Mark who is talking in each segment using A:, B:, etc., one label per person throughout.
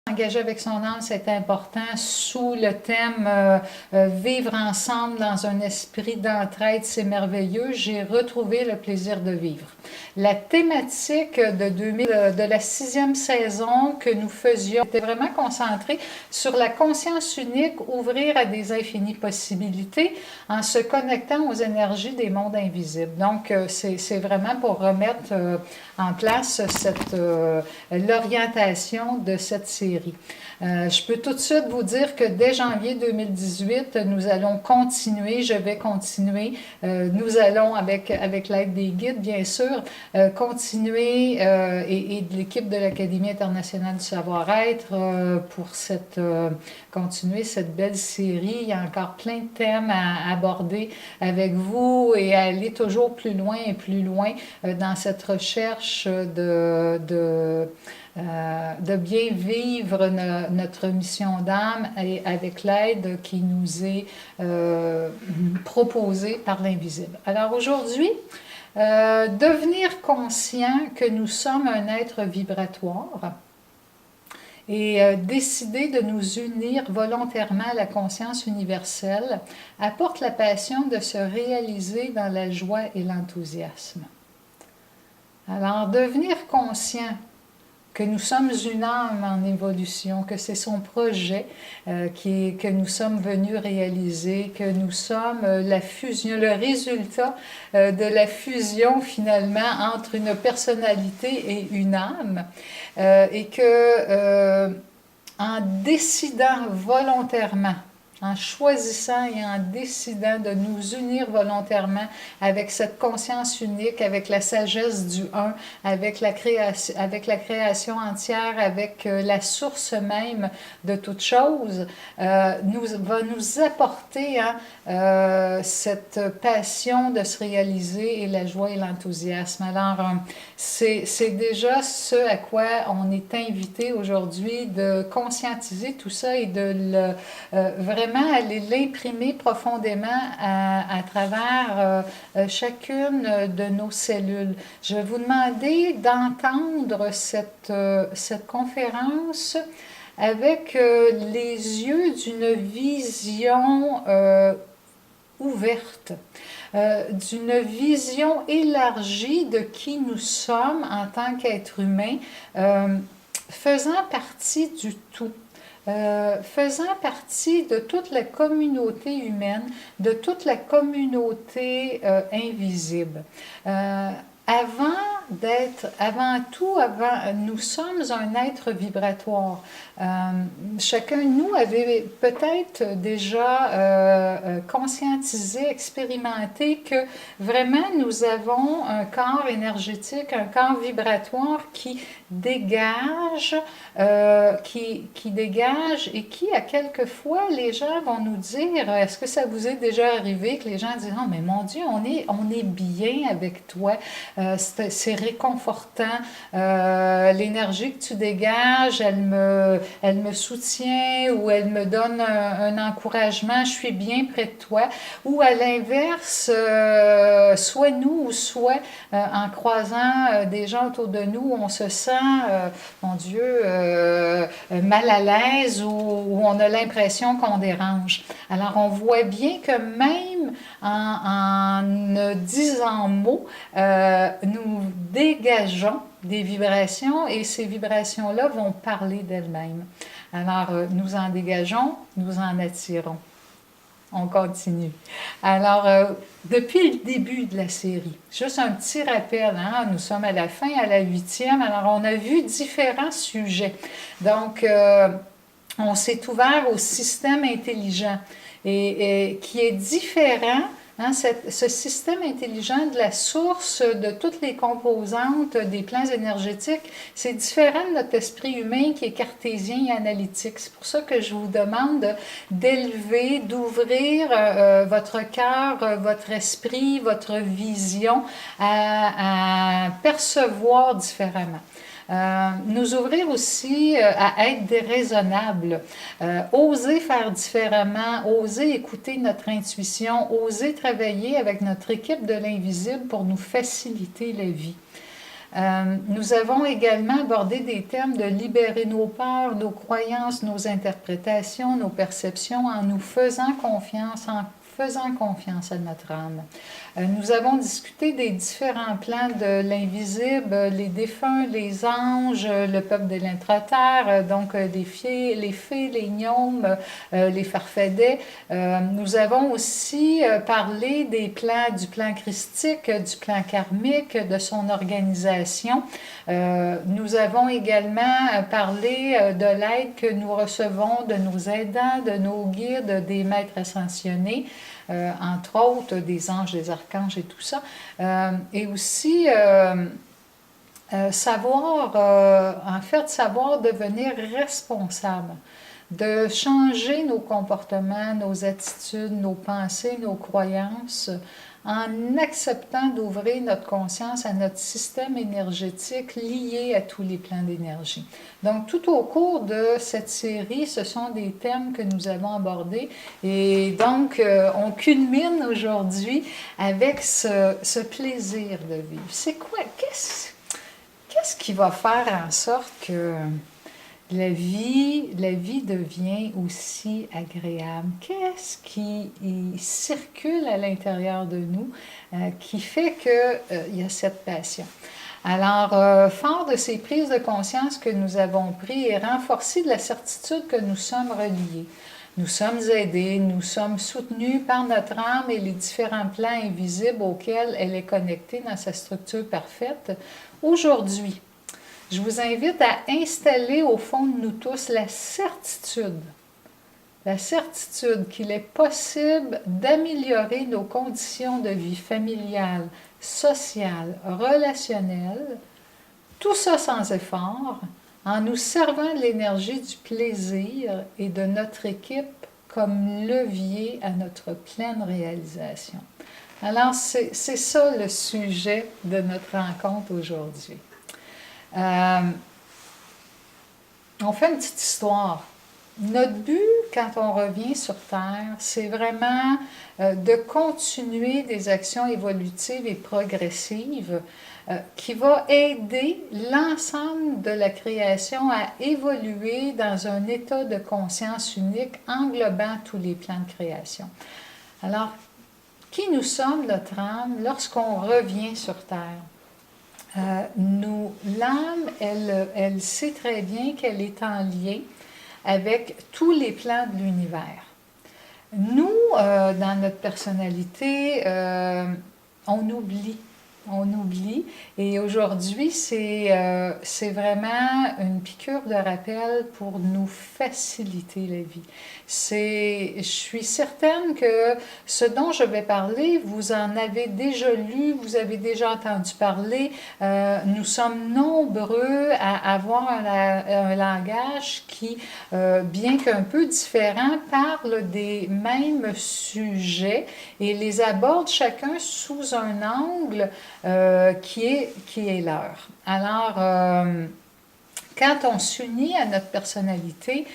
A: S'engager avec son âme, c'est important, sous le thème vivre ensemble dans un esprit d'entraide, c'est merveilleux. J'ai retrouvé le plaisir de vivre. La thématique de la 6e saison que nous faisions était vraiment concentrée sur la conscience unique, ouvrir à des infinies possibilités en se connectant aux énergies des mondes invisibles. Donc, c'est vraiment pour remettre en place l'orientation de cette série. Je peux tout de suite vous dire que dès janvier 2018, nous allons continuer, je vais continuer, nous allons, avec l'aide des guides, bien sûr, continuer et de l'équipe de l'Académie internationale du savoir-être pour continuer cette belle série. Il y a encore plein de thèmes à aborder avec vous et à aller toujours plus loin et plus loin dans cette recherche de bien vivre notre mission d'âme et avec l'aide qui nous est proposée par l'invisible. Alors aujourd'hui, devenir conscient que nous sommes un être vibratoire et décider de nous unir volontairement à la conscience universelle apporte la passion de se réaliser dans la joie et l'enthousiasme. Alors, devenir conscient que nous sommes une âme en évolution, que c'est son projet que nous sommes venus réaliser, que nous sommes la fusion, le résultat de la fusion finalement entre une personnalité et une âme, et que en décidant volontairement, en choisissant et en décidant de nous unir volontairement avec cette conscience unique, avec la sagesse du un, avec la création entière, avec la source même de toute chose, va nous apporter cette passion de se réaliser et la joie et l'enthousiasme. Alors, c'est déjà ce à quoi on est invité aujourd'hui, de conscientiser tout ça et de vraiment aller l'imprimer profondément à travers chacune de nos cellules. Je vais vous demander d'entendre cette conférence avec les yeux d'une vision ouverte, d'une vision élargie de qui nous sommes en tant qu'être humain, faisant partie du tout. Faisant partie de toute la communauté humaine, de toute la communauté invisible. Nous sommes un être vibratoire. Chacun de nous avait peut-être déjà conscientisé, expérimenté que vraiment nous avons un corps énergétique, un corps vibratoire qui dégage, qui dégage et qui, à quelquefois, les gens vont nous dire, est-ce que ça vous est déjà arrivé que les gens disent, non, mais mon Dieu, on est bien avec toi, c'est réconfortant, l'énergie que tu dégages, elle me soutient ou elle me donne un encouragement, je suis bien près de toi. Ou à l'inverse, soit nous ou soit en croisant des gens autour de nous, on se sent, mon Dieu, mal à l'aise ou on a l'impression qu'on dérange. Alors on voit bien que même en ne disant mot, nous dégageons des vibrations et ces vibrations-là vont parler d'elles-mêmes. Alors, nous en dégageons, nous en attirons. On continue. Alors, depuis le début de la série, juste un petit rappel, hein, nous sommes à la fin, à la 8e, alors on a vu différents sujets. Donc, on s'est ouvert au système intelligent et qui est différent. Hein, ce système intelligent de la source de toutes les composantes des plans énergétiques, c'est différent de notre esprit humain qui est cartésien et analytique. C'est pour ça que je vous demande d'élever, d'ouvrir votre cœur, votre esprit, votre vision à percevoir différemment. Nous ouvrir aussi à être déraisonnables, oser faire différemment, oser écouter notre intuition, oser travailler avec notre équipe de l'invisible pour nous faciliter la vie. Nous avons également abordé des thèmes de libérer nos peurs, nos croyances, nos interprétations, nos perceptions en nous faisant confiance, en faisant confiance à notre âme. Nous avons discuté des différents plans de l'invisible, les défunts, les anges, le peuple de l'intra-terre, donc les fées, les gnomes, les farfadets. Nous avons aussi parlé des plans, du plan christique, du plan karmique, de son organisation. Nous avons également parlé de l'aide que nous recevons de nos aidants, de nos guides, des maîtres ascensionnés. Entre autres des anges, des archanges et tout ça. Et aussi savoir devenir responsable, de changer nos comportements, nos attitudes, nos pensées, nos croyances, en acceptant d'ouvrir notre conscience à notre système énergétique lié à tous les plans d'énergie. Donc, tout au cours de cette série, ce sont des thèmes que nous avons abordés et donc, on culmine aujourd'hui avec ce plaisir de vivre. C'est quoi? Qu'est-ce qui va faire en sorte que la vie devient aussi agréable? Qu'est-ce qui circule à l'intérieur de nous qui fait qu'il y a cette passion? Alors, fort de ces prises de conscience que nous avons prises et renforcées de la certitude que nous sommes reliés, nous sommes aidés, nous sommes soutenus par notre âme et les différents plans invisibles auxquels elle est connectée dans sa structure parfaite, aujourd'hui, je vous invite à installer au fond de nous tous la certitude qu'il est possible d'améliorer nos conditions de vie familiale, sociale, relationnelle, tout ça sans effort, en nous servant de l'énergie du plaisir et de notre équipe comme levier à notre pleine réalisation. Alors, c'est ça le sujet de notre rencontre aujourd'hui. On fait une petite histoire. Notre but, quand on revient sur Terre, c'est vraiment de continuer des actions évolutives et progressives qui vont aider l'ensemble de la création à évoluer dans un état de conscience unique englobant tous les plans de création. Alors, qui nous sommes, notre âme, lorsqu'on revient sur Terre? L'âme, elle sait très bien qu'elle est en lien avec tous les plans de l'univers. Nous, dans notre personnalité, on oublie. Et aujourd'hui, c'est vraiment une piqûre de rappel pour nous faciliter la vie. Je suis certaine que ce dont je vais parler, vous en avez déjà lu, vous avez déjà entendu parler. Nous sommes nombreux à avoir un langage qui, bien qu'un peu différent, parle des mêmes sujets et les aborde chacun sous un angle qui est leur. Alors, quand on s'unit à notre personnalité,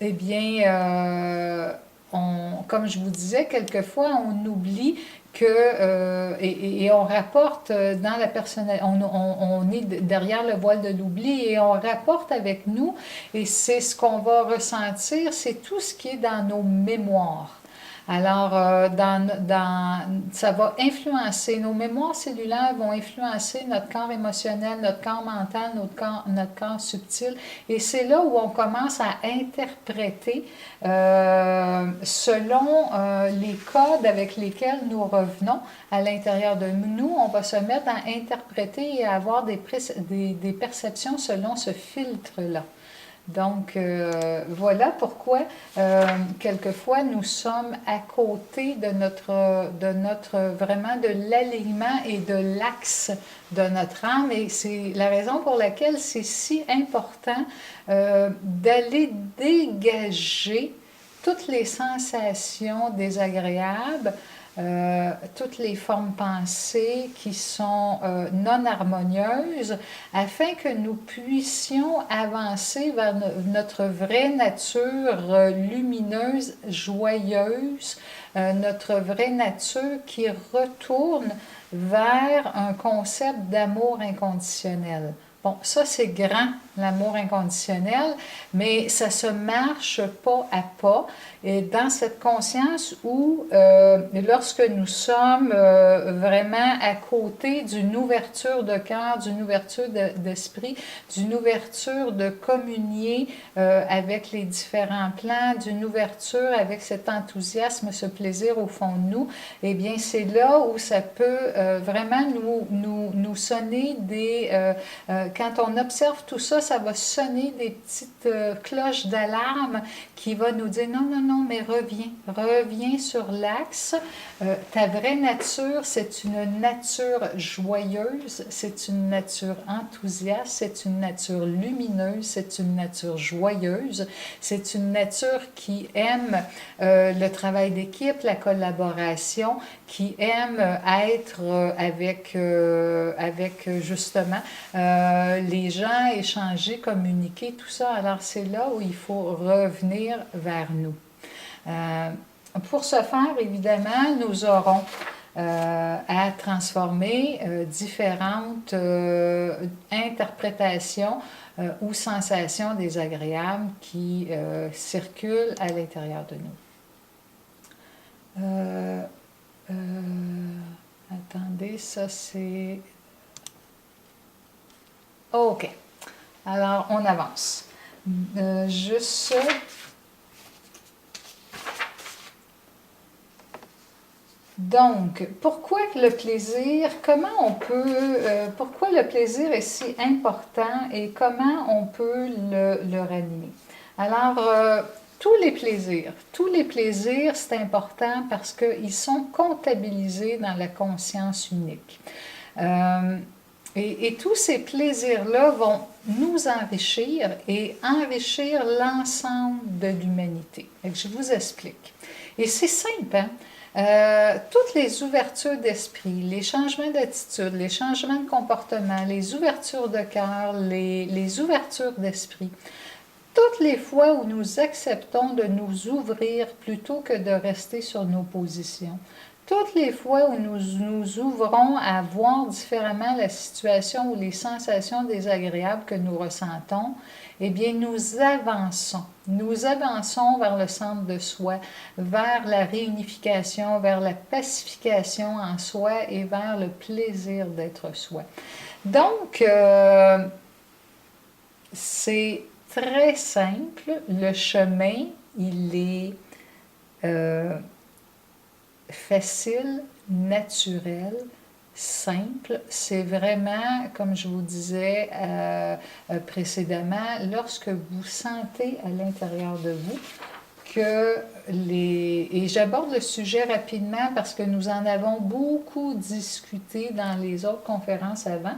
A: eh bien, comme je vous disais, quelquefois, on oublie et on rapporte dans la personnalité, on est derrière le voile de l'oubli et on rapporte avec nous, et c'est ce qu'on va ressentir, c'est tout ce qui est dans nos mémoires. Alors, ça va influencer, nos mémoires cellulaires vont influencer notre corps émotionnel, notre corps mental, notre corps subtil. Et c'est là où on commence à interpréter selon les codes avec lesquels nous revenons à l'intérieur de nous. On va se mettre à interpréter et à avoir des perceptions selon ce filtre-là. Donc, voilà pourquoi, quelquefois, nous sommes à côté vraiment de l'alignement et de l'axe de notre âme. Et c'est la raison pour laquelle c'est si important d'aller dégager toutes les sensations désagréables toutes les formes pensées qui sont non harmonieuses, afin que nous puissions avancer vers notre vraie nature lumineuse, joyeuse, notre vraie nature qui retourne vers un concept d'amour inconditionnel. Bon, ça c'est grand, l'amour inconditionnel, mais ça se marche pas à pas. Et dans cette conscience où, lorsque nous sommes vraiment à côté d'une ouverture de cœur, d'une ouverture d'esprit, d'une ouverture de communier avec les différents plans, d'une ouverture avec cet enthousiasme, ce plaisir au fond de nous, eh bien c'est là où ça peut vraiment nous sonner des... quand on observe tout ça, ça va sonner des petites cloches d'alarme qui va nous dire non, non, non, mais reviens sur l'axe. Ta vraie nature, c'est une nature joyeuse, c'est une nature enthousiaste, c'est une nature lumineuse, c'est une nature joyeuse, c'est une nature qui aime le travail d'équipe, la collaboration, qui aime être avec justement les gens, échanger, communiquer, tout ça. Alors c'est là où il faut revenir vers nous. Pour ce faire, évidemment, nous aurons à transformer différentes interprétations ou sensations désagréables qui circulent à l'intérieur de nous. Attendez, ça c'est... OK. Alors, on avance. Juste... Donc, pourquoi le plaisir, comment on peut, pourquoi le plaisir est si important et comment on peut le ranimer? Alors, tous les plaisirs, c'est important parce qu'ils sont comptabilisés dans la conscience unique. Et tous ces plaisirs-là vont nous enrichir et enrichir l'ensemble de l'humanité. Je vous explique. Et c'est simple, hein? Toutes les ouvertures d'esprit, les changements d'attitude, les changements de comportement, les ouvertures de cœur, les ouvertures d'esprit, toutes les fois où nous acceptons de nous ouvrir plutôt que de rester sur nos positions, toutes les fois où nous ouvrons à voir différemment la situation ou les sensations désagréables que nous ressentons, eh bien, nous avançons. Nous avançons vers le centre de soi, vers la réunification, vers la pacification en soi et vers le plaisir d'être soi. Donc, c'est très simple. Le chemin, il est facile, naturel, simple. C'est vraiment, comme je vous disais précédemment, lorsque vous sentez à l'intérieur de vous que et j'aborde le sujet rapidement parce que nous en avons beaucoup discuté dans les autres conférences avant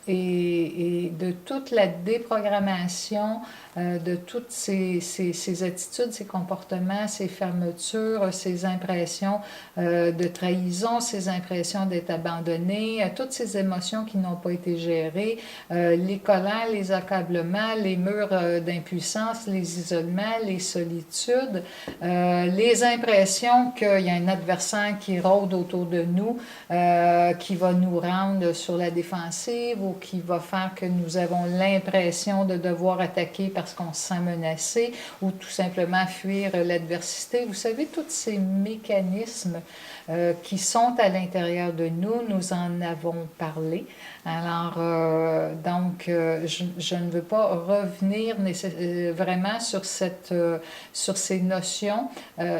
A: et de toute la déprogrammation, de toutes ces attitudes, ces comportements, ces fermetures, ces impressions de trahison, ces impressions d'être abandonné, toutes ces émotions qui n'ont pas été gérées, les colères, les accablements, les murs d'impuissance, les isolements, les solitudes, les impressions qu'il y a un adversaire qui rôde autour de nous, qui va nous rendre sur la défensive ou qui va faire que nous avons l'impression de devoir attaquer parce qu'on se sent menacé ou tout simplement fuir l'adversité. Vous savez, tous ces mécanismes qui sont à l'intérieur de nous, nous en avons parlé. Alors, donc, je ne veux pas revenir vraiment sur ces notions,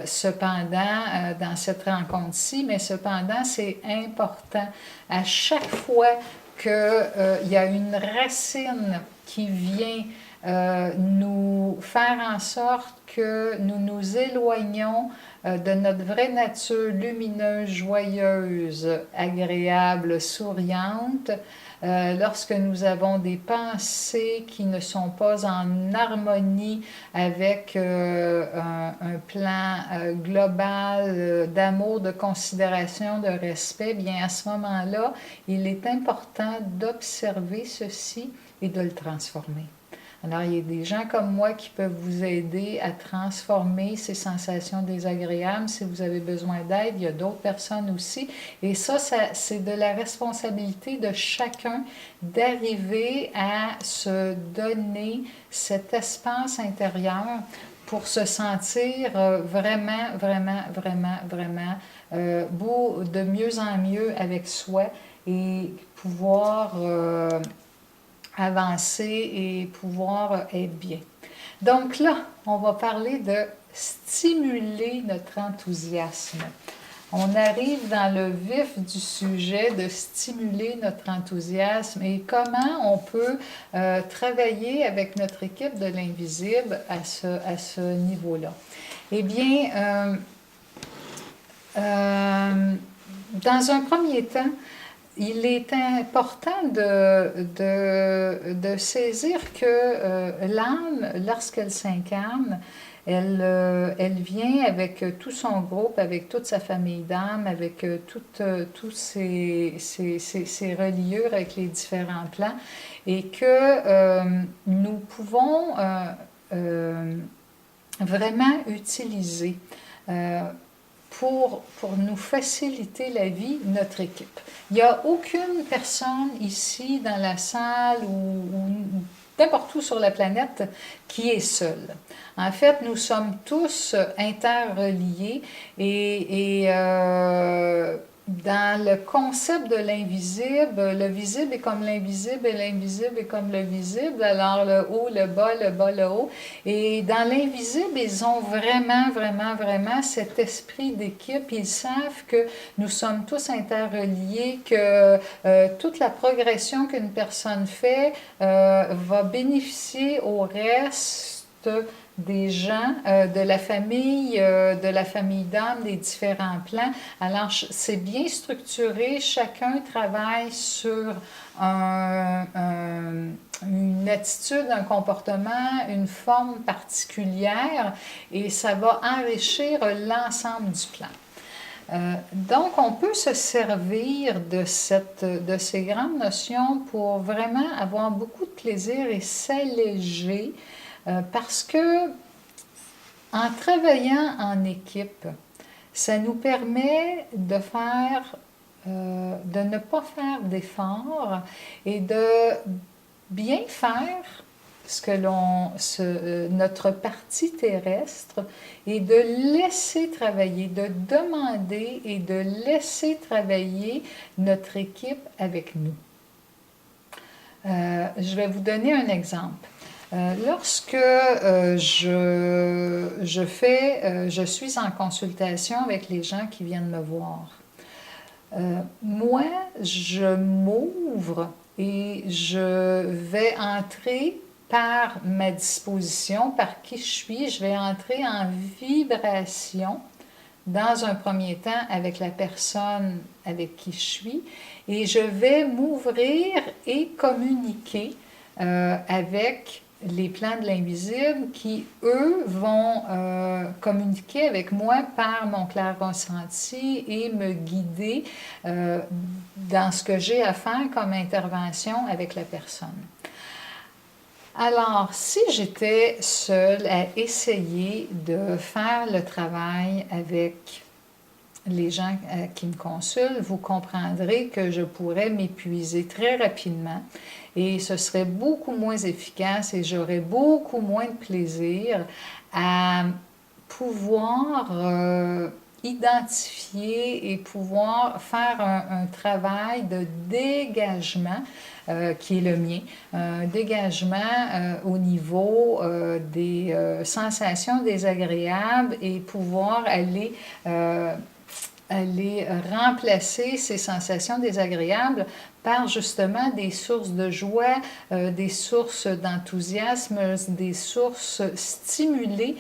A: cependant, dans cette rencontre-ci, mais cependant, c'est important à chaque fois qu'il y a une racine qui vient nous faire en sorte que nous nous éloignons de notre vraie nature lumineuse, joyeuse, agréable, souriante, lorsque nous avons des pensées qui ne sont pas en harmonie avec un plan global d'amour, de considération, de respect, bien à ce moment-là, il est important d'observer ceci et de le transformer. Alors, il y a des gens comme moi qui peuvent vous aider à transformer ces sensations désagréables. Si vous avez besoin d'aide, il y a d'autres personnes aussi. Et ça c'est de la responsabilité de chacun d'arriver à se donner cet espace intérieur pour se sentir vraiment, vraiment, vraiment, vraiment de mieux en mieux avec soi et pouvoir avancer et pouvoir être bien. Donc là, on va parler de stimuler notre enthousiasme. On arrive dans le vif du sujet de stimuler notre enthousiasme et comment on peut travailler avec notre équipe de l'invisible à ce niveau-là. Eh bien, dans un premier temps, il est important de saisir que l'âme, lorsqu'elle s'incarne, elle vient avec tout son groupe, avec toute sa famille d'âmes, avec tous ses reliures avec les différents plans, et que nous pouvons vraiment utiliser pour nous faciliter la vie, notre équipe. Il n'y a aucune personne ici dans la salle ou n'importe où sur la planète qui est seule. En fait, nous sommes tous interreliés et dans le concept de l'invisible, le visible est comme l'invisible et l'invisible est comme le visible, alors le haut, le bas, le haut. Et dans l'invisible, ils ont vraiment, vraiment, vraiment cet esprit d'équipe. Ils savent que nous sommes tous interreliés, que toute la progression qu'une personne fait va bénéficier au reste des gens, de la famille d'âme, des différents plans. Alors, c'est bien structuré, chacun travaille sur une attitude, un comportement, une forme particulière et ça va enrichir l'ensemble du plan. Donc, on peut se servir de ces grandes notions pour vraiment avoir beaucoup de plaisir et s'alléger parce que en travaillant en équipe, ça nous permet de ne pas faire d'efforts et de bien faire notre partie terrestre et de laisser travailler, de demander et de laisser travailler notre équipe avec nous. Je vais vous donner un exemple. Lorsque je suis en consultation avec les gens qui viennent me voir, moi, je m'ouvre et je vais entrer par ma disposition, par qui je vais entrer en vibration dans un premier temps avec la personne avec qui je suis et je vais m'ouvrir et communiquer avec les plans de l'invisible qui, eux, vont communiquer avec moi par mon clair ressenti et me guider dans ce que j'ai à faire comme intervention avec la personne. Alors, si j'étais seule à essayer de faire le travail avec les gens qui me consultent, vous comprendrez que je pourrais m'épuiser très rapidement et ce serait beaucoup moins efficace et j'aurais beaucoup moins de plaisir à pouvoir identifier et pouvoir faire un travail de dégagement qui est le mien, un dégagement au niveau des sensations désagréables et pouvoir aller remplacer ces sensations désagréables par justement des sources de joie, des sources d'enthousiasme, des sources stimulées,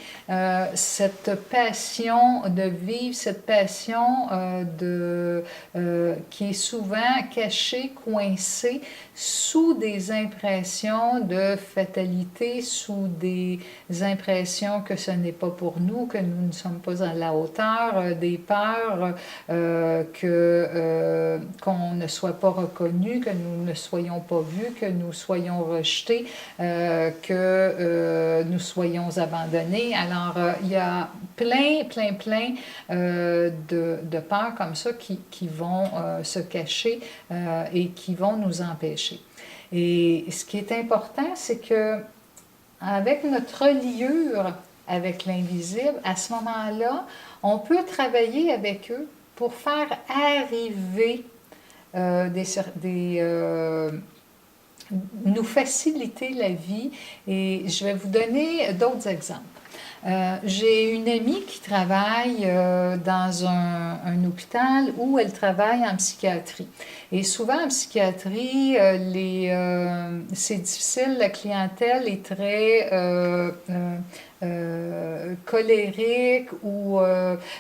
A: cette passion de vivre, cette passion qui est souvent cachée, coincée sous des impressions de fatalité, sous des impressions que ce n'est pas pour nous, que nous ne sommes pas à la hauteur, des peurs qu'on ne soit pas reconnu, que nous ne soyons pas vus, que nous soyons rejetés, que nous soyons abandonnés. Alors, il y a plein de peurs comme ça qui vont se cacher et qui vont nous empêcher. Et ce qui est important, c'est que avec notre reliure avec l'invisible, à ce moment-là, on peut travailler avec eux pour faire arriver nous faciliter la vie. Et je vais vous donner d'autres exemples. J'ai une amie qui travaille dans un hôpital où elle travaille en psychiatrie. Et souvent en psychiatrie, c'est difficile, la clientèle est très colérique ou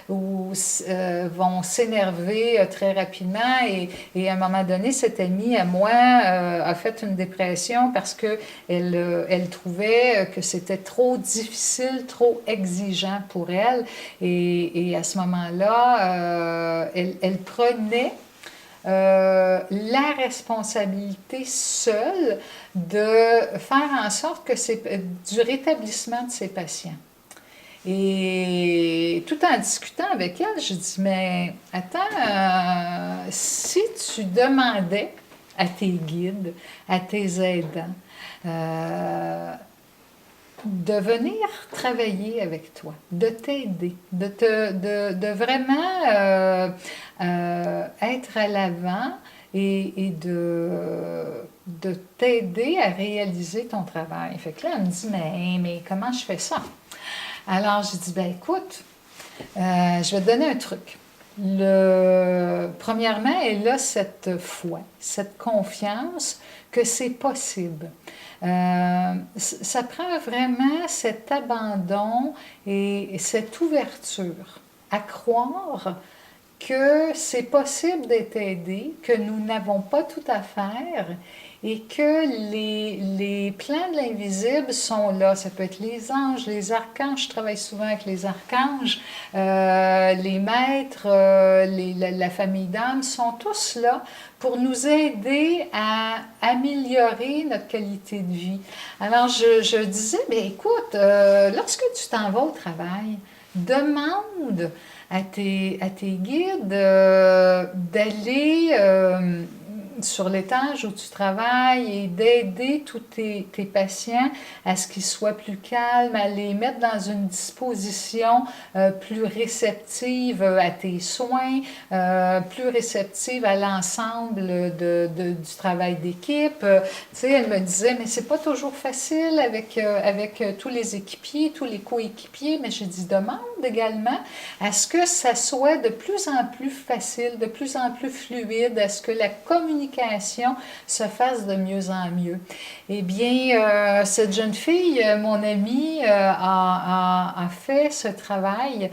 A: vont s'énerver très rapidement. Et à un moment donné, cette amie à moi a fait une dépression parce qu'elle trouvait que c'était trop difficile, trop exigeant pour elle. Et à ce moment-là, elle prenait la responsabilité seule de faire en sorte que c'est du rétablissement de ses patients. Et tout en discutant avec elle, je dis, mais attends, si tu demandais à tes guides, à tes aidants, de venir travailler avec toi, de t'aider, de vraiment être à l'avant et de t'aider à réaliser ton travail. Fait que là, elle me dit, mais comment je fais ça? Alors, j'ai dit, ben écoute, je vais te donner un truc. Premièrement, elle a cette foi, cette confiance que c'est possible. Ça prend vraiment cet abandon et cette ouverture à croire que c'est possible d'être aidé, que nous n'avons pas tout à faire et que les plans de l'invisible sont là. Ça peut être les anges, les archanges. Je travaille souvent avec les archanges. Les maîtres, la famille d'âmes sont tous là pour nous aider à améliorer notre qualité de vie. Alors, je disais, bien écoute, lorsque tu t'en vas au travail, demande à tes guides d'aller sur l'étage où tu travailles et d'aider tous tes patients à ce qu'ils soient plus calmes, à les mettre dans une disposition plus réceptive à tes soins, plus réceptive à l'ensemble du travail d'équipe. Tu sais, elle me disait, mais c'est pas toujours facile avec tous les équipiers, tous les coéquipiers, mais je dis, demande également à ce que ça soit de plus en plus facile, de plus en plus fluide, à ce que la communication se fasse de mieux en mieux. Eh bien, cette jeune fille, mon amie, a fait ce travail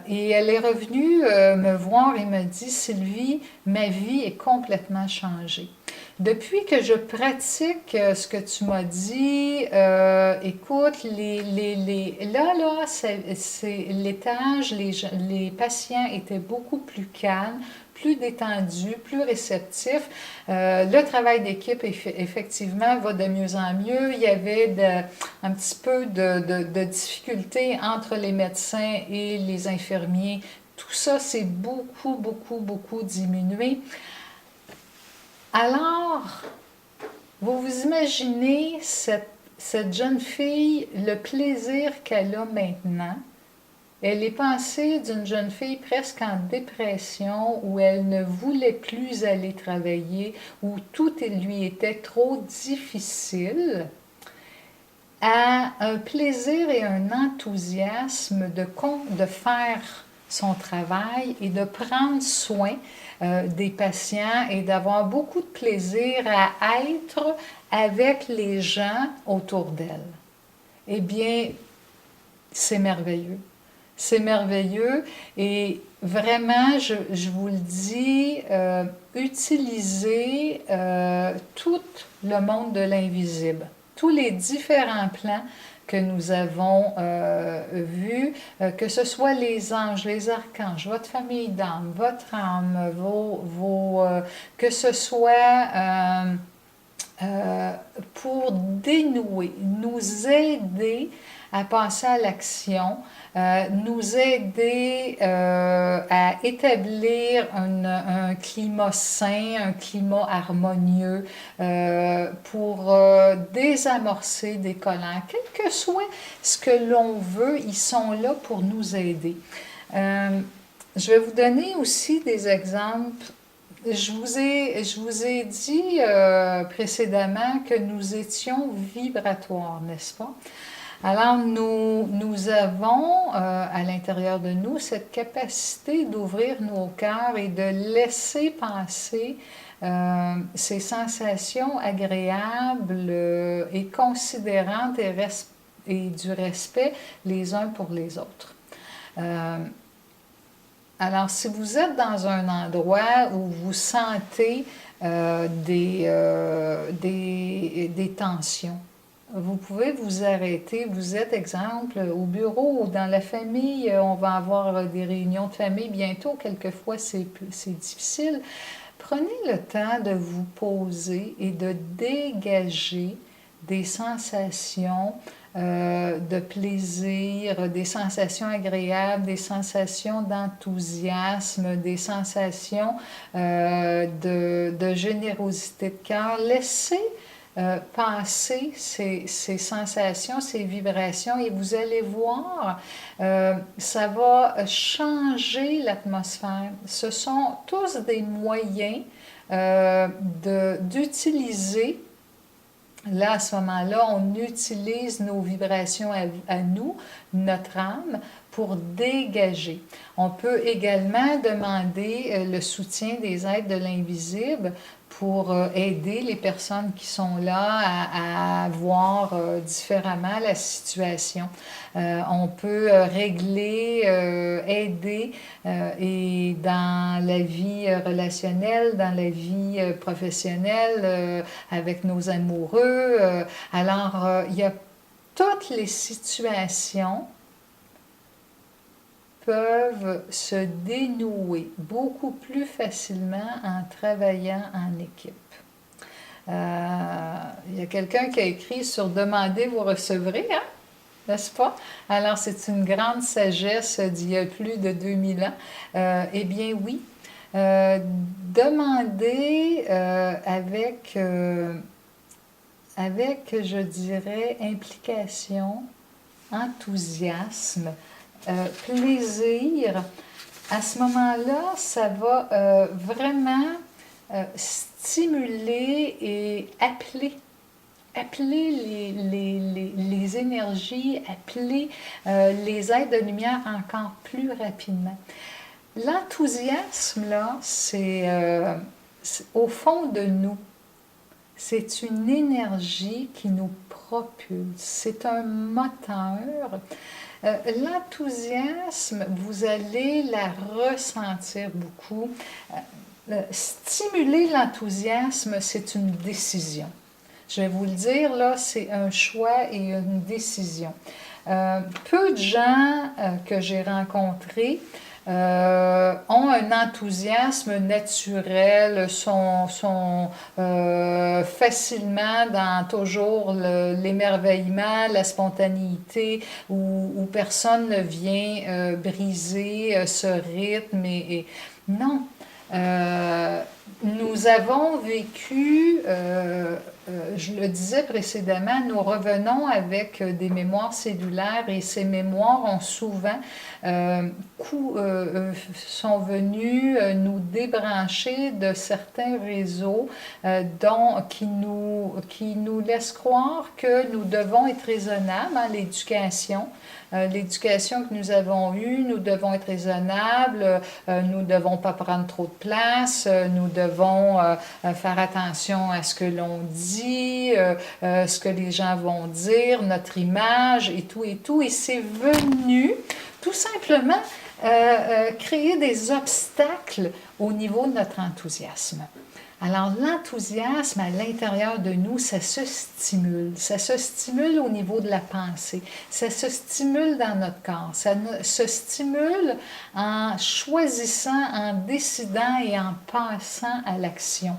A: et elle est revenue me voir et me dit, Sylvie, ma vie est complètement changée. Depuis que je pratique ce que tu m'as dit, écoute, là, c'est l'étage, les patients étaient beaucoup plus calmes, plus détendus, plus réceptifs. Le travail d'équipe, effectivement, va de mieux en mieux. Il y avait un petit peu de difficulté entre les médecins et les infirmiers. Tout ça, c'est beaucoup diminué. Alors, vous vous imaginez cette jeune fille, le plaisir qu'elle a maintenant. Elle est passée d'une jeune fille presque en dépression, où elle ne voulait plus aller travailler, où tout lui était trop difficile, à un plaisir et un enthousiasme de faire son travail et de prendre soin des patients et d'avoir beaucoup de plaisir à être avec les gens autour d'elle. Eh bien, c'est merveilleux. C'est merveilleux et vraiment, je vous le dis, utilisez tout le monde de l'invisible, tous les différents plans que nous avons vus, que ce soit les anges, les archanges, votre famille d'âme, votre âme, que ce soit pour dénouer, nous aider à passer à l'action, nous aider à établir un climat sain, un climat harmonieux pour désamorcer des colères. Quel que soit ce que l'on veut, ils sont là pour nous aider. Je vais vous donner aussi des exemples. Je vous ai dit précédemment que nous étions vibratoires, n'est-ce pas? Alors, nous avons à l'intérieur de nous cette capacité d'ouvrir nos cœurs et de laisser passer ces sensations agréables et considérantes et du respect les uns pour les autres. Alors, si vous êtes dans un endroit où vous sentez des tensions, vous pouvez vous arrêter. Vous êtes, exemple, au bureau ou dans la famille, on va avoir des réunions de famille bientôt. Quelquefois, c'est difficile. Prenez le temps de vous poser et de dégager des sensations de plaisir, des sensations agréables, des sensations d'enthousiasme, des sensations de générosité de cœur. Laissez passer ces sensations, ces vibrations et vous allez voir, ça va changer l'atmosphère. Ce sont tous des moyens d'utiliser. Là, à ce moment-là, on utilise nos vibrations à nous, notre âme, pour dégager. On peut également demander le soutien des êtres de l'invisible pour aider les personnes qui sont là à voir différemment la situation. On peut régler, aider et dans la vie relationnelle, dans la vie professionnelle, avec nos amoureux. Alors, il y a toutes les situations peuvent se dénouer beaucoup plus facilement en travaillant en équipe. Il y a quelqu'un qui a écrit sur Demandez, vous recevrez, hein? N'est-ce pas? Alors, c'est une grande sagesse d'il y a plus de 2000 ans. Eh bien, oui. Demandez avec, je dirais, implication, enthousiasme, plaisir, à ce moment-là, ça va vraiment stimuler et appeler les énergies, appeler les êtres de lumière encore plus rapidement. L'enthousiasme, là, c'est au fond de nous. C'est une énergie qui nous propulse. C'est un moteur. L'enthousiasme, vous allez la ressentir beaucoup. Stimuler l'enthousiasme, c'est une décision. Je vais vous le dire, là, c'est un choix et une décision. Peu de gens que j'ai rencontrés ont un enthousiasme naturel, sont facilement dans toujours l'émerveillement, la spontanéité, où personne ne vient briser ce rythme. Non. nous avons vécu, je le disais précédemment, nous revenons avec des mémoires cellulaires et ces mémoires ont souvent sont venus nous débrancher de certains réseaux qui nous laissent croire que nous devons être raisonnables, hein, l'éducation que nous avons eue, nous devons être raisonnables, nous ne devons pas prendre trop de place, nous devons faire attention à ce que l'on dit, ce que les gens vont dire, notre image et tout et tout. Et c'est venu tout simplement créer des obstacles au niveau de notre enthousiasme. Alors, l'enthousiasme à l'intérieur de nous, ça se stimule. Ça se stimule au niveau de la pensée. Ça se stimule dans notre corps. Ça se stimule en choisissant, en décidant et en passant à l'action.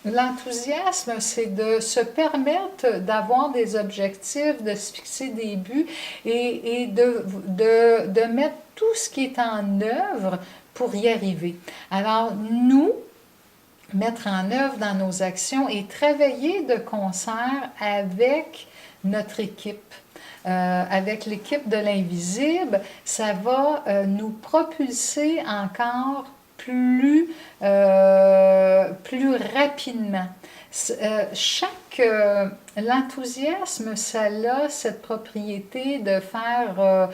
A: L'enthousiasme, c'est de se permettre d'avoir des objectifs, de se fixer des buts et de mettre tout ce qui est en œuvre pour y arriver. Alors, nous, mettre en œuvre dans nos actions et travailler de concert avec notre équipe. Avec l'équipe de l'invisible, ça va nous propulser encore plus rapidement. L'enthousiasme, ça a cette propriété de faire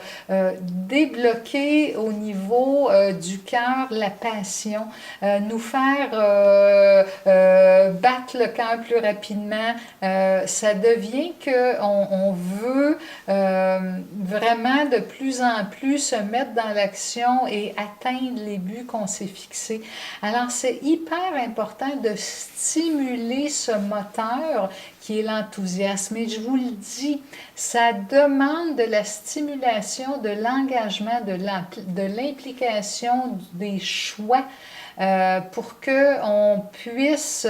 A: débloquer au niveau du cœur la passion, nous faire battre le cœur plus rapidement. Ça devient qu'on veut vraiment de plus en plus se mettre dans l'action et atteindre les buts qu'on s'est fixés. Alors, c'est hyper important de stimuler ce moteur qui est l'enthousiasme. Et je vous le dis, ça demande de la stimulation, de l'engagement, de l'implication, des choix pour qu'on puisse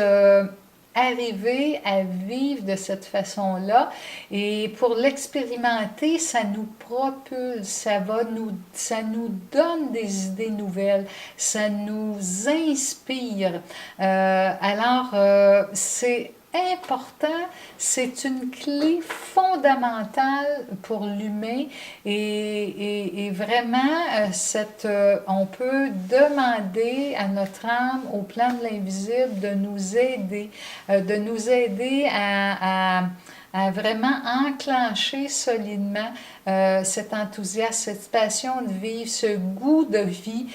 A: arriver à vivre de cette façon-là. Et pour l'expérimenter, ça nous propulse, ça nous donne des idées nouvelles, ça nous inspire. C'est important, c'est une clé fondamentale pour l'humain et vraiment, on peut demander à notre âme, au plan de l'invisible, de nous aider à vraiment enclencher solidement cet enthousiasme, cette passion de vivre, ce goût de vie.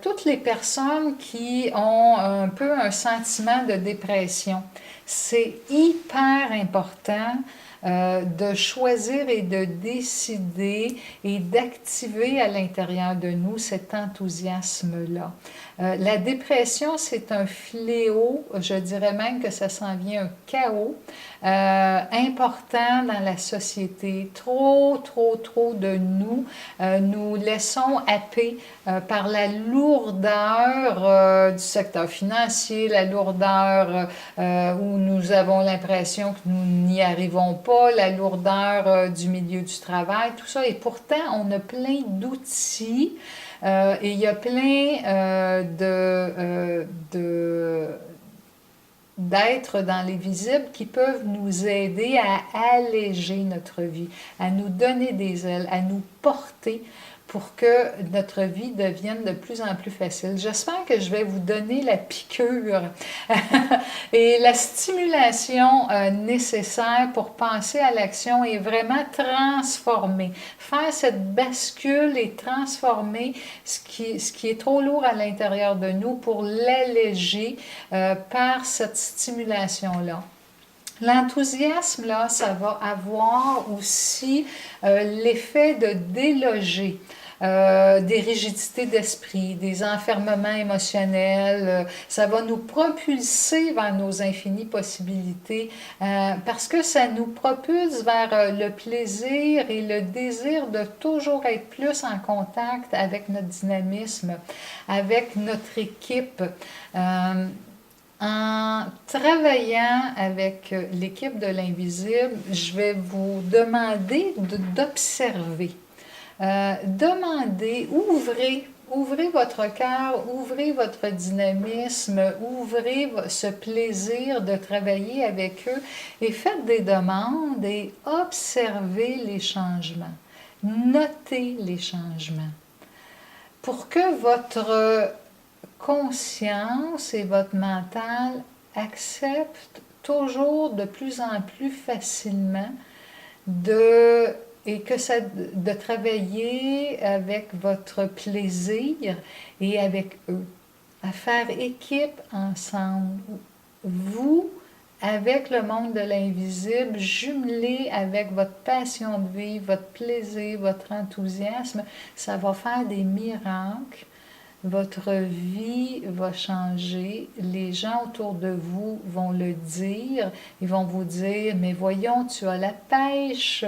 A: Toutes les personnes qui ont un peu un sentiment de dépression, c'est hyper important de choisir et de décider et d'activer à l'intérieur de nous cet enthousiasme-là. La dépression, c'est un fléau, je dirais même que ça s'en vient un chaos important dans la société. Trop de nous laissons happer par la lourdeur du secteur financier, la lourdeur où nous avons l'impression que nous n'y arrivons pas, la lourdeur du milieu du travail, tout ça. Et pourtant, on a plein d'outils et il y a plein d'êtres dans les visibles qui peuvent nous aider à alléger notre vie, à nous donner des ailes, à nous porter pour que notre vie devienne de plus en plus facile. J'espère que je vais vous donner la piqûre et la stimulation nécessaire pour passer à l'action et vraiment transformer, faire cette bascule et transformer ce qui est trop lourd à l'intérieur de nous pour l'alléger par cette stimulation-là. L'enthousiasme, là, ça va avoir aussi l'effet de déloger des rigidités d'esprit, des enfermements émotionnels. Ça va nous propulser vers nos infinies possibilités parce que ça nous propulse vers le plaisir et le désir de toujours être plus en contact avec notre dynamisme, avec notre équipe. En travaillant avec l'équipe de l'invisible, je vais vous demander d'observer. Ouvrez ouvrez votre cœur, ouvrez votre dynamisme, ouvrez ce plaisir de travailler avec eux et faites des demandes et observez les changements. Notez les changements pour que votre conscience et votre mental acceptent toujours de plus en plus facilement de travailler avec votre plaisir et avec eux, à faire équipe ensemble. Vous, avec le monde de l'invisible, jumelé avec votre passion de vivre, votre plaisir, votre enthousiasme, ça va faire des miracles. Votre vie va changer, les gens autour de vous vont le dire, ils vont vous dire, mais voyons, tu as la pêche,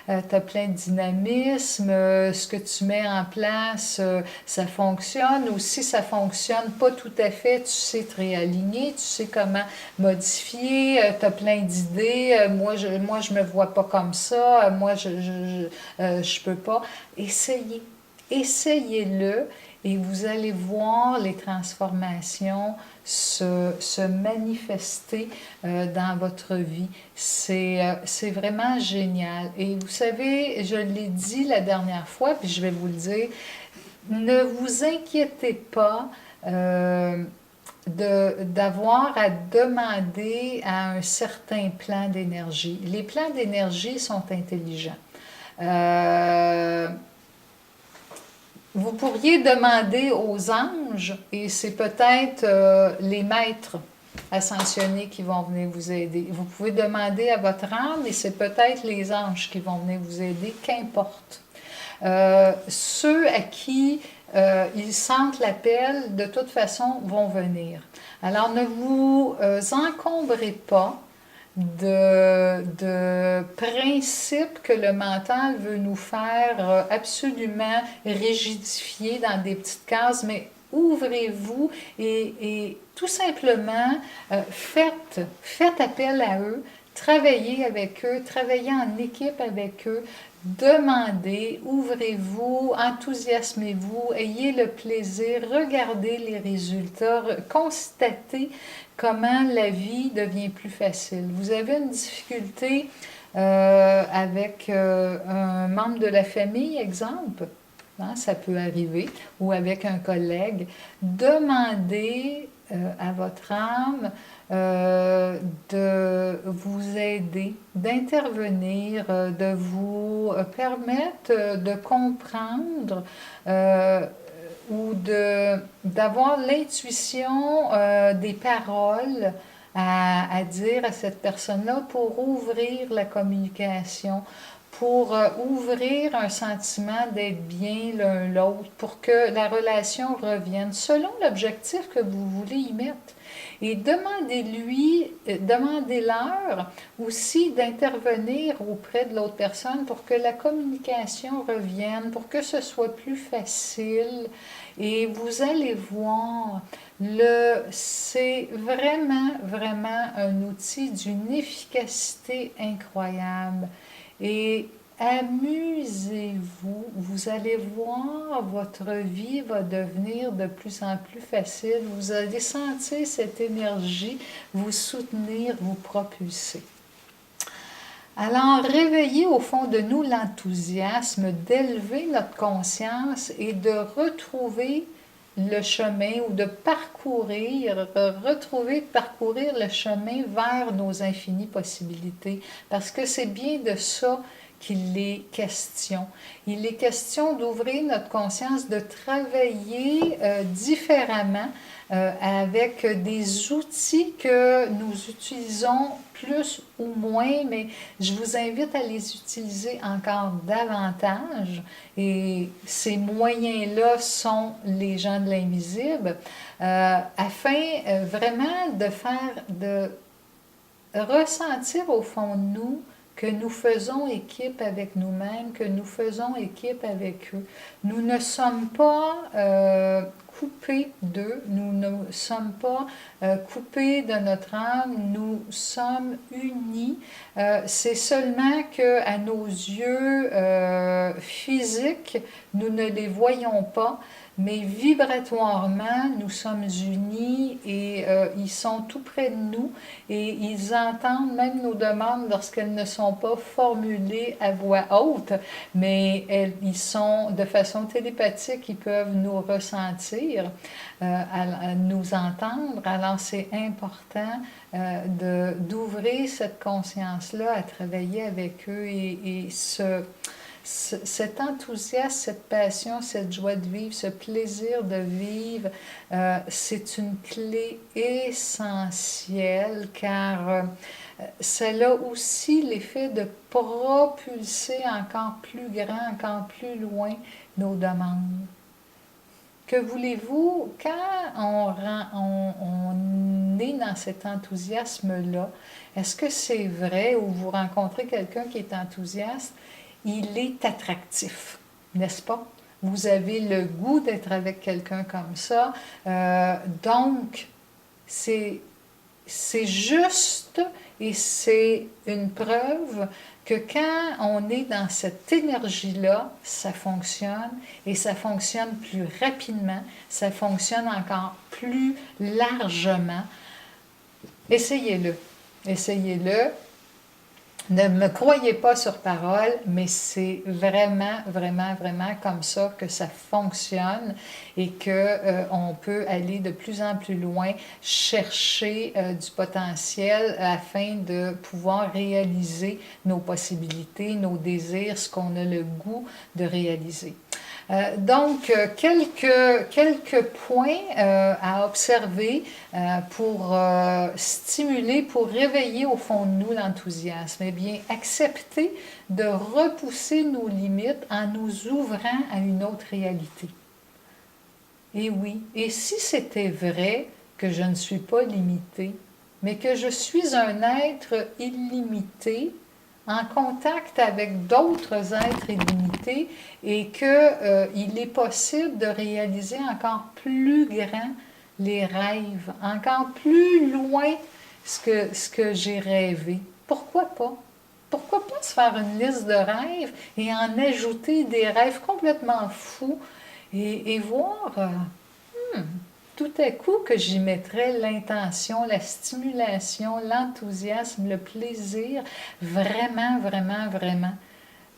A: tu as plein de dynamisme, ce que tu mets en place, ça fonctionne, ou si ça fonctionne pas tout à fait, tu sais te réaligner, tu sais comment modifier, tu as plein d'idées, moi je me vois pas comme ça, moi je peux pas. Essayez-le. Et vous allez voir les transformations se manifester dans votre vie. C'est vraiment génial. Et vous savez, je l'ai dit la dernière fois, puis je vais vous le dire, ne vous inquiétez pas d'avoir à demander à un certain plan d'énergie. Les plans d'énergie sont intelligents. Vous pourriez demander aux anges, et c'est peut-être les maîtres ascensionnés qui vont venir vous aider. Vous pouvez demander à votre âme, et c'est peut-être les anges qui vont venir vous aider, qu'importe. Ceux à qui ils sentent l'appel, de toute façon, vont venir. Alors, ne vous encombrez pas de principes que le mental veut nous faire absolument rigidifier dans des petites cases, mais ouvrez-vous et tout simplement faites appel à eux, travaillez avec eux, travaillez en équipe avec eux, demandez, ouvrez-vous, enthousiasmez-vous, ayez le plaisir, regardez les résultats, constatez comment la vie devient plus facile. Vous avez une difficulté avec un membre de la famille, exemple, hein, ça peut arriver, ou avec un collègue, demandez à votre âme de vous aider, d'intervenir, de vous permettre de comprendre ou d'avoir l'intuition des paroles à dire à cette personne-là pour ouvrir la communication, pour ouvrir un sentiment d'être bien l'un l'autre, pour que la relation revienne selon l'objectif que vous voulez y mettre. Et demandez-leur aussi d'intervenir auprès de l'autre personne pour que la communication revienne, pour que ce soit plus facile. Et vous allez voir, c'est vraiment, vraiment un outil d'une efficacité incroyable. Et amusez-vous, vous allez voir, votre vie va devenir de plus en plus facile. Vous allez sentir cette énergie vous soutenir, vous propulser. Alors, réveillez au fond de nous l'enthousiasme d'élever notre conscience et de retrouver le chemin ou de parcourir le chemin vers nos infinies possibilités. Parce que c'est bien de ça qu'il est question. Il est question d'ouvrir notre conscience, de travailler différemment avec des outils que nous utilisons plus ou moins, mais je vous invite à les utiliser encore davantage. Et ces moyens-là sont les gens de l'invisible, afin vraiment de ressentir au fond de nous que nous faisons équipe avec nous-mêmes, que nous faisons équipe avec eux. Nous ne sommes pas coupés d'eux, nous ne sommes pas coupés de notre âme, nous sommes unis. C'est seulement qu'à nos yeux physiques, nous ne les voyons pas, mais vibratoirement, nous sommes unis et ils sont tout près de nous et ils entendent même nos demandes lorsqu'elles ne sont pas formulées à voix haute, mais ils sont de façon télépathique, ils peuvent nous ressentir, à nous entendre. Alors c'est important d'ouvrir cette conscience-là, à travailler avec eux et cet enthousiasme, cette passion, cette joie de vivre, ce plaisir de vivre, c'est une clé essentielle car ça a aussi l'effet de propulser encore plus grand, encore plus loin nos demandes. Que voulez-vous, quand on est dans cet enthousiasme-là, est-ce que c'est vrai ou vous rencontrez quelqu'un qui est enthousiaste, il est attractif, n'est-ce pas? Vous avez le goût d'être avec quelqu'un comme ça. Donc, c'est juste et c'est une preuve que quand on est dans cette énergie-là, ça fonctionne et ça fonctionne plus rapidement, ça fonctionne encore plus largement. Essayez-le. Essayez-le. Ne me croyez pas sur parole, mais c'est vraiment, vraiment, vraiment comme ça que ça fonctionne et qu'on peut aller de plus en plus loin, chercher du potentiel afin de pouvoir réaliser nos possibilités, nos désirs, ce qu'on a le goût de réaliser. Donc, quelques points à observer pour stimuler, pour réveiller au fond de nous l'enthousiasme. Eh bien, accepter de repousser nos limites en nous ouvrant à une autre réalité. Et oui, et si c'était vrai que je ne suis pas limité, mais que je suis un être illimité, en contact avec d'autres êtres illimités et qu'il est possible de réaliser encore plus grand les rêves, encore plus loin ce que j'ai rêvé. Pourquoi pas? Pourquoi pas se faire une liste de rêves et en ajouter des rêves complètement fous et voir tout à coup que j'y mettrais l'intention, la stimulation, l'enthousiasme, le plaisir, vraiment, vraiment, vraiment.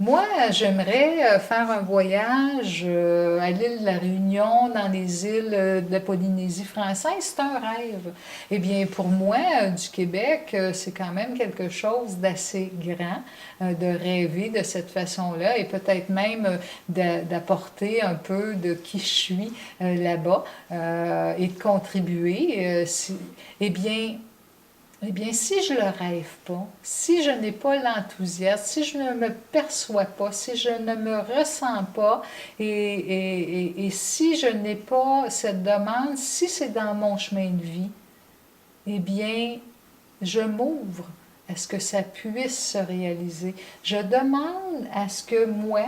A: Moi, j'aimerais faire un voyage à l'île de la Réunion, dans les îles de la Polynésie française. C'est un rêve. Eh bien, pour moi, du Québec, c'est quand même quelque chose d'assez grand de rêver de cette façon-là et peut-être même d'apporter un peu de qui je suis là-bas et de contribuer. Eh bien, si je ne le rêve pas, si je n'ai pas l'enthousiasme, si je ne me perçois pas, si je ne me ressens pas, et si je n'ai pas cette demande, si c'est dans mon chemin de vie, eh bien, je m'ouvre à ce que ça puisse se réaliser. Je demande à ce que moi,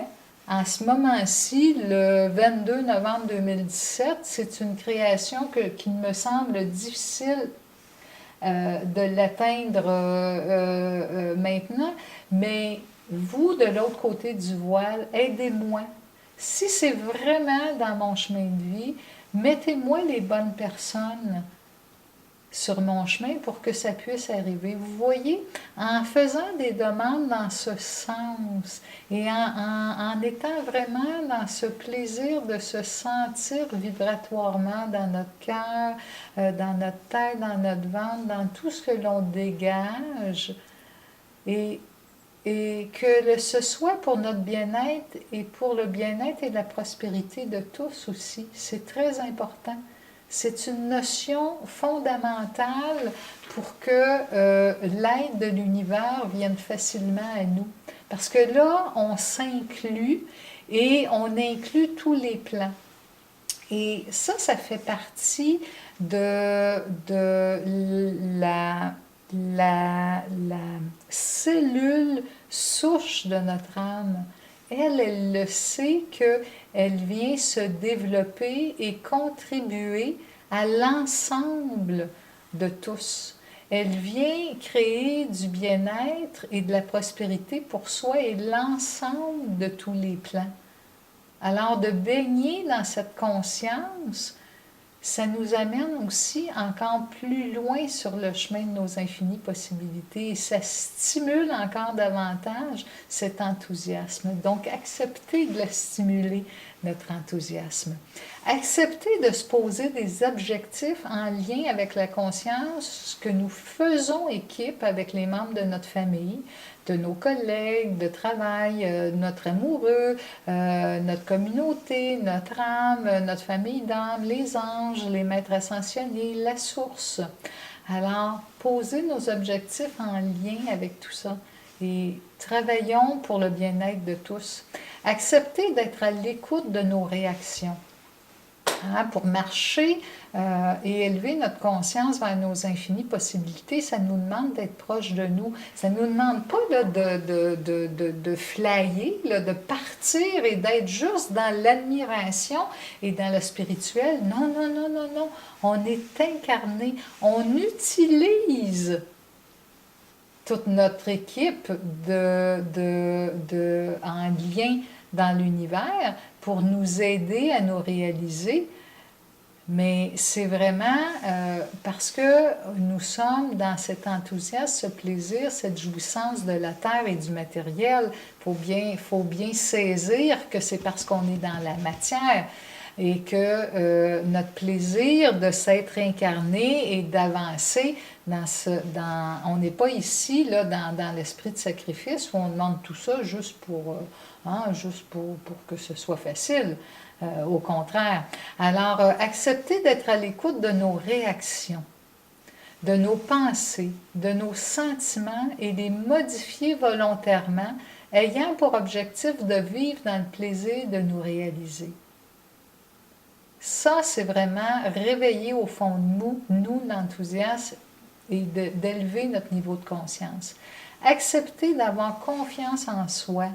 A: en ce moment-ci, le 22 novembre 2017, c'est une création qui me semble difficile de l'atteindre maintenant, mais vous, de l'autre côté du voile, aidez-moi. Si c'est vraiment dans mon chemin de vie, mettez-moi les bonnes personnes sur mon chemin pour que ça puisse arriver. Vous voyez, en faisant des demandes dans ce sens et en étant vraiment dans ce plaisir de se sentir vibratoirement dans notre cœur, dans notre tête, dans notre ventre, dans tout ce que l'on dégage, et que ce soit pour notre bien-être et pour le bien-être et la prospérité de tous aussi. C'est très important. C'est une notion fondamentale pour que l'aide de l'univers vienne facilement à nous. Parce que là, on s'inclut et on inclut tous les plans. Et ça fait partie de la cellule souche de notre âme. Elle le sait qu'elle vient se développer et contribuer à l'ensemble de tous. Elle vient créer du bien-être et de la prospérité pour soi et l'ensemble de tous les plans. Alors, de baigner dans cette conscience, ça nous amène aussi encore plus loin sur le chemin de nos infinies possibilités et ça stimule encore davantage cet enthousiasme. Donc, accepter de le stimuler, notre enthousiasme. Accepter de se poser des objectifs en lien avec la conscience que nous faisons équipe avec les membres de notre famille, de nos collègues de travail, notre amoureux, notre communauté, notre âme, notre famille d'âme, les anges, les maîtres ascensionnés, la source. Alors, poser nos objectifs en lien avec tout ça et travaillons pour le bien-être de tous. Accepter d'être à l'écoute de nos réactions. Pour marcher et élever notre conscience vers nos infinies possibilités, ça nous demande d'être proche de nous. Ça ne nous demande pas là, de flyer, là, de partir et d'être juste dans l'admiration et dans le spirituel. Non, non, non, non, non. On est incarné. On utilise toute notre équipe en lien dans l'univers pour nous aider à nous réaliser. Mais c'est vraiment parce que nous sommes dans cet enthousiasme, ce plaisir, cette jouissance de la terre et du matériel. Il faut bien saisir que c'est parce qu'on est dans la matière et que notre plaisir de s'être incarné et d'avancer on n'est pas ici là, dans l'esprit de sacrifice où on demande tout ça juste pour que ce soit facile. Au contraire. Alors, accepter d'être à l'écoute de nos réactions, de nos pensées, de nos sentiments et les modifier volontairement, ayant pour objectif de vivre dans le plaisir de nous réaliser. Ça, c'est vraiment réveiller au fond de nous l'enthousiasme et d'élever notre niveau de conscience. Accepter d'avoir confiance en soi,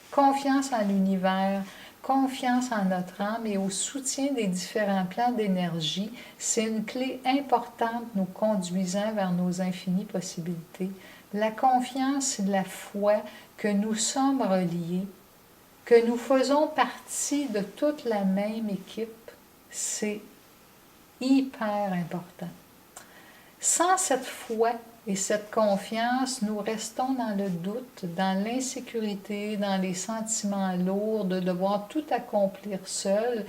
A: confiance en l'univers, confiance en notre âme et au soutien des différents plans d'énergie, c'est une clé importante nous conduisant vers nos infinies possibilités. La confiance et la foi que nous sommes reliés, que nous faisons partie de toute la même équipe, c'est hyper important. Sans cette foi et cette confiance, nous restons dans le doute, dans l'insécurité, dans les sentiments lourds de devoir tout accomplir seul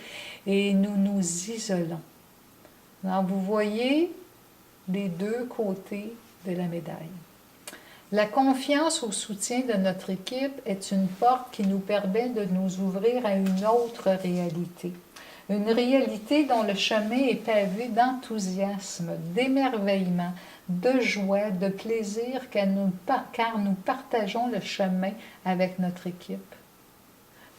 A: et nous nous isolons. Alors, vous voyez les deux côtés de la médaille. La confiance au soutien de notre équipe est une porte qui nous permet de nous ouvrir à une autre réalité. Une réalité dont le chemin est pavé d'enthousiasme, d'émerveillement, de joie, de plaisir, car nous partageons le chemin avec notre équipe.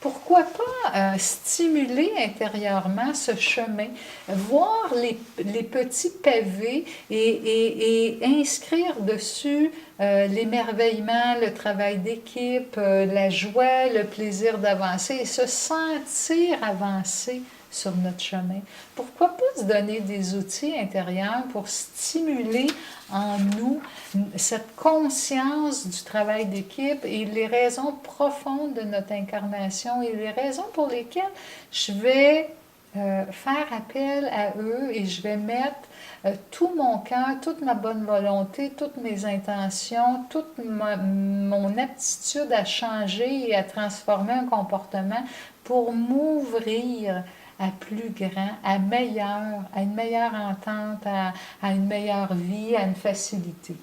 A: Pourquoi pas stimuler intérieurement ce chemin, voir les petits pavés et inscrire dessus l'émerveillement, le travail d'équipe, la joie, le plaisir d'avancer et se sentir avancer sur notre chemin. Pourquoi pas se donner des outils intérieurs pour stimuler en nous cette conscience du travail d'équipe et les raisons profondes de notre incarnation et les raisons pour lesquelles je vais faire appel à eux et je vais mettre tout mon cœur, toute ma bonne volonté, toutes mes intentions, toute mon aptitude à changer et à transformer un comportement pour m'ouvrir à plus grand, à une meilleure entente, à une meilleure vie, à une facilité.